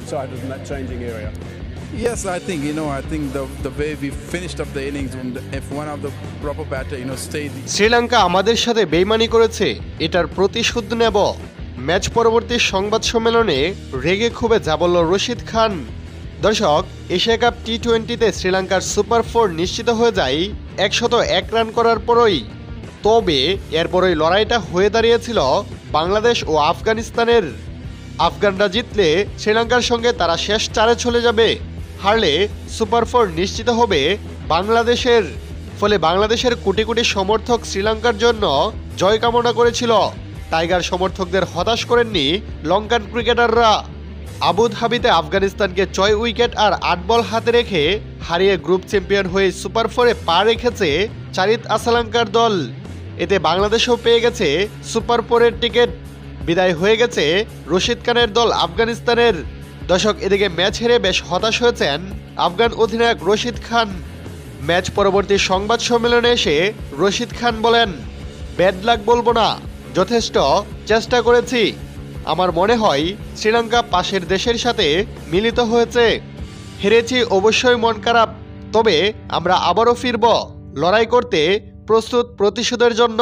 outsiders in that changing area. Yes, I think the way we finished up the innings, if one of the proper batter stayed. Sri Lanka আমাদের সাথে বেইমানি করেছে, এটার প্রতিশোধ নেব। Match পরবর্তী সংবাদ সম্মেলনে রেগে ক্ষোভে যা বলল রশিদ খান। দর্শক, এশিয়া কাপ টি-20তে শ্রীলঙ্কার সুপার 4 নিশ্চিত হয়ে যায় 101 রান করার পরই। তবে এরপরই লড়াইটা হয়ে দাঁড়িয়েছিল বাংলাদেশ ও আফগানিস্তানের। আফগানরা জিতলে শ্রীলঙ্কার সঙ্গে তারা শেষ 4-এ চলে যাবে, হারলে সুপার 4 নিশ্চিত হবে বাংলাদেশের। ফলে বাংলাদেশের কোটি কোটি সমর্থক শ্রীলঙ্কার জন্য জয় কামনা করেছিল। টাইগার সমর্থকদের হতাশ করেননি লঙ্কান ক্রিকেটাররা। আবুধাবিতে আফগানিস্তানকে 6 উইকেট আর 8 বল হাতে রেখে হারিয়ে গ্রুপ চ্যাম্পিয়ন হয়ে সুপার 4-এ পা রেখেছে চারিত আসালাঙ্কার দল। এতে বাংলাদেশও পেয়ে গেছে সুপার 4-এর টিকিট। বিদায় হয়ে গেছে রশিদ খানের দল আফগানিস্তানের। দর্শক, এদিকে ম্যাচ হেরে বেশ হতাশ হয়েছেন আফগান অধিনায়ক রশিদ খান। ম্যাচ পরবর্তী সংবাদ সম্মেলনে এসে রশিদ খান বলেন, ব্যাড লাক বলবো না, যথেষ্ট চেষ্টা করেছি। আমার মনে হয় শ্রীলঙ্কা পাশের দেশের সাথে মিলিত হয়েছে। হেরেছি অবশ্যই মন খারাপ, তবে আমরা আবারও ফিরব, লড়াই করতে প্রস্তুত প্রতিশোধের জন্য।